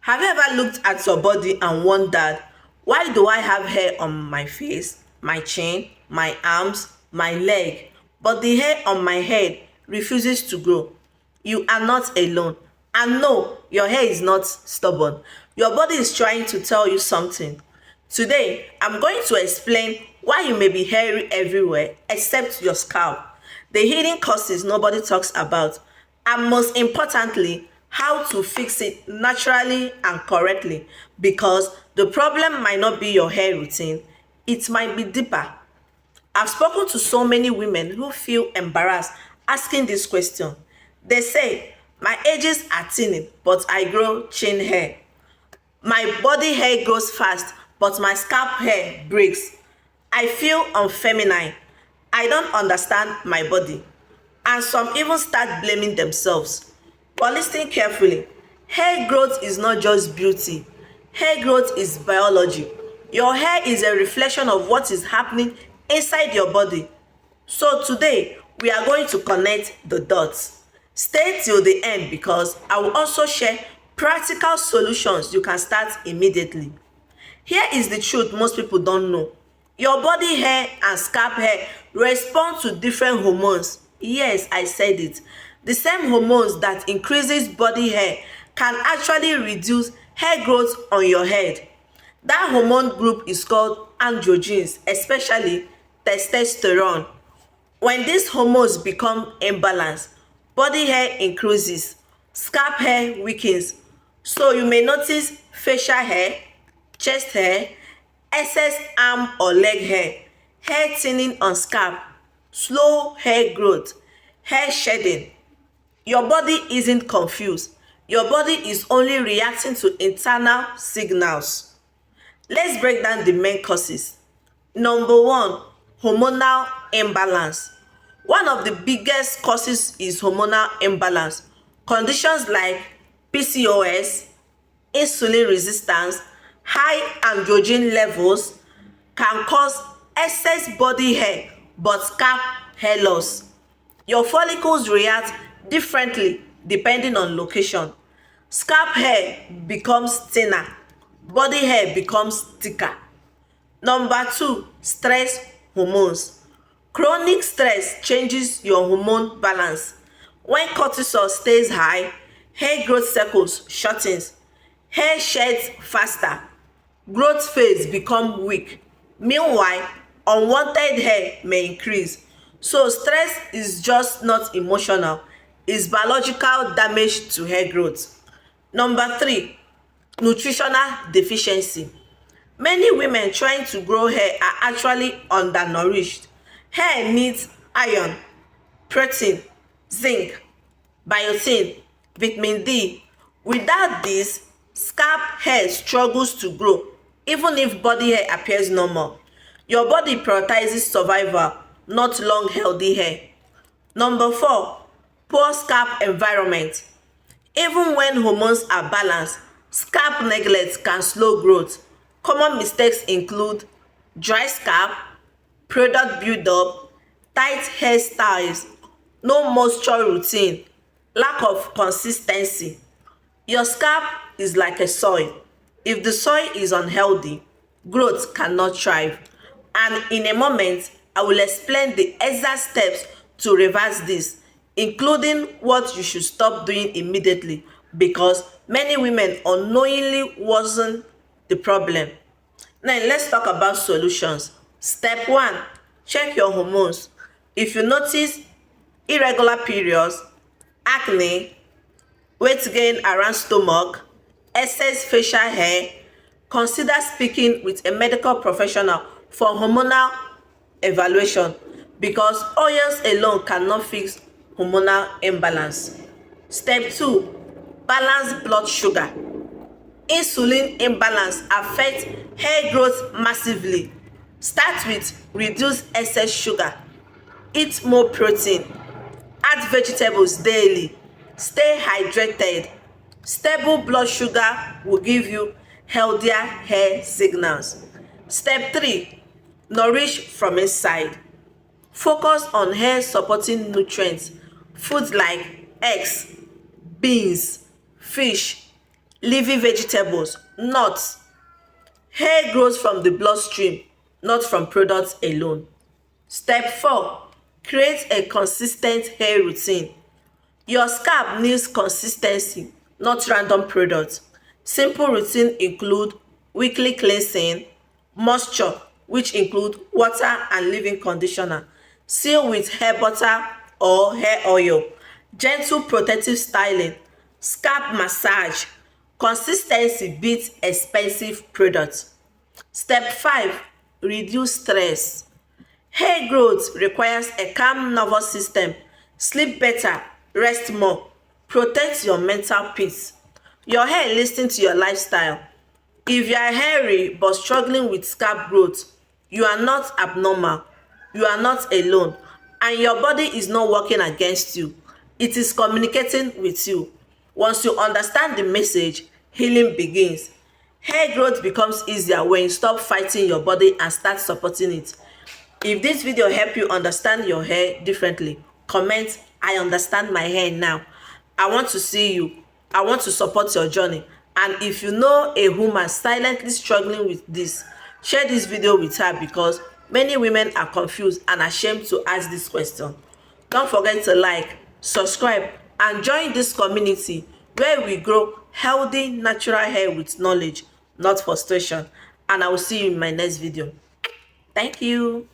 Have you ever looked at your body and wondered, why do I have hair on my face, my chin, my arms, my leg, but the hair on my head refuses to grow? You are not alone. And no, your hair is not stubborn. Your body is trying to tell you something. Today, I'm going to explain why you may be hairy everywhere except your scalp, the hidden causes nobody talks about, and most importantly, how to fix it naturally and correctly, because the problem might not be your hair routine, it might be deeper. I've spoken to so many women who feel embarrassed asking this question. They say, my edges are thinning, but I grow chin hair. My body hair grows fast, but my scalp hair breaks. I feel unfeminine. I don't understand my body. And some even start blaming themselves. But listen carefully. Hair growth is not just beauty. Hair growth is biology. Your hair is a reflection of what is happening inside your body. So today, we are going to connect the dots. Stay till the end because I will also share practical solutions you can start immediately. Here is the truth most people don't know. Your body hair and scalp hair respond to different hormones. Yes, I said it. The same hormones that increases body hair can actually reduce hair growth on your head. That hormone group is called androgens, especially testosterone. When these hormones become imbalanced, body hair increases, scalp hair weakens. So you may notice facial hair, chest hair, excess arm or leg hair thinning on scalp, slow hair growth, hair shedding. Your body isn't confused. Your body is only reacting to internal signals. Let's break down the main causes. Number one, hormonal imbalance. One of the biggest causes is hormonal imbalance. Conditions like PCOS, insulin resistance, high androgen levels can cause excess body hair but scalp hair loss. Your follicles react differently depending on location. Scalp hair becomes thinner, body hair becomes thicker. Number two, stress hormones. Chronic stress changes your hormone balance. When cortisol stays high, hair growth cycles shortens, hair sheds faster, growth phase become weak. Meanwhile, unwanted hair may increase. So stress is just not emotional, it's biological damage to hair growth. Number three, nutritional deficiency. Many women trying to grow hair are actually undernourished. Hair needs iron, protein, zinc, biotin, vitamin D. Without this, scalp hair struggles to grow even if body hair appears normal. Your body prioritizes survival, not long healthy hair. Number four, poor scalp environment. Even when hormones are balanced, scalp neglect can slow growth. Common mistakes include dry scalp, product buildup, tight hairstyles, no moisture routine, lack of consistency. Your scalp is like a soil. If the soil is unhealthy, growth cannot thrive. And in a moment, I will explain the exact steps to reverse this, including what you should stop doing immediately because many women unknowingly worsen the problem. Now, let's talk about solutions. Step one, check your hormones. If you notice irregular periods, acne, weight gain around stomach, excess facial hair, consider speaking with a medical professional for hormonal evaluation because oils alone cannot fix hormonal imbalance. Step two, balance blood sugar. Insulin imbalance affects hair growth massively. Start with reduce excess sugar, eat more protein, add vegetables daily, stay hydrated. Stable blood sugar will give you healthier hair signals. Step three, nourish from inside. Focus on hair supporting nutrients. Foods like eggs, beans, fish, leafy vegetables, nuts. Hair grows from the bloodstream, not from products alone. Step 4. Create a consistent hair routine. Your scalp needs consistency, not random products. Simple routine include weekly cleansing, moisture, which include water and leave-in conditioner, seal with hair butter or hair oil, gentle protective styling, scalp massage. Consistency beats expensive products. Step 5. Reduce stress. Hair growth requires a calm nervous system. Sleep better, rest more, protect your mental peace. Your hair listens to your lifestyle. If you are hairy but struggling with scalp growth, you are not abnormal. You are not alone. And your body is not working against you. It is communicating with you. Once you understand the message, healing begins. Hair growth becomes easier when you stop fighting your body and start supporting it. If this video help you understand your hair differently, comment I understand my hair now. I want to see you. I want to support your journey. And if you know a woman silently struggling with this, share this video with her because many women are confused and ashamed to ask this question. Don't forget to like, subscribe, and join this community where we grow healthy natural hair with knowledge, not frustration. And I will see you in my next video. Thank you.